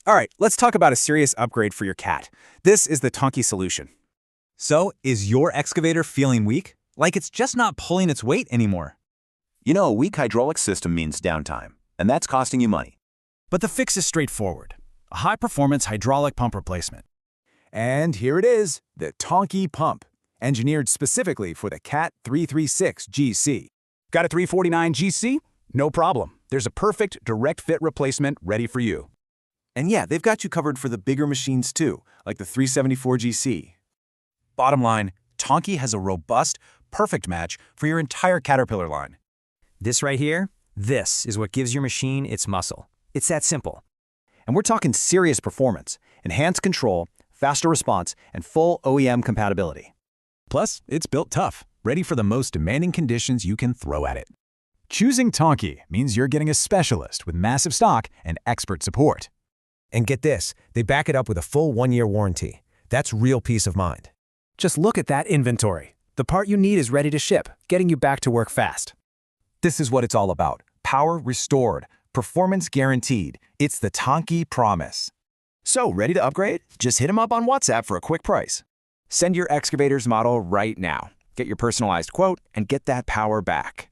All right, let's talk about a serious upgrade for your cat. This is the TonKee solution. So, is your excavator feeling weak? Like it's just not pulling its weight anymore? You know, a weak hydraulic system means downtime, and that's costing you money. But the fix is straightforward. A high-performance hydraulic pump replacement. And here it is, the TonKee pump, engineered specifically for the CAT 336 GC. Got a 349 GC? No problem. There's a perfect direct fit replacement ready for you. And yeah, they've got you covered for the bigger machines too, like the 374 GC. Bottom line, TonKee has a robust, perfect match for your entire Caterpillar line. This right here, this is what gives your machine its muscle. It's that simple. And we're talking serious performance, enhanced control, faster response, and full OEM compatibility. Plus, it's built tough, ready for the most demanding conditions you can throw at it. Choosing TonKee means you're getting a specialist with massive stock and expert support. And get this, they back it up with a full 1-year warranty. That's real peace of mind. Just look at that inventory. The part you need is ready to ship, getting you back to work fast. This is what it's all about. Power restored, performance guaranteed. It's the TonKee promise. So, ready to upgrade? Just hit him up on WhatsApp for a quick price. Send your Excavators model right now. Get your personalized quote and get that power back.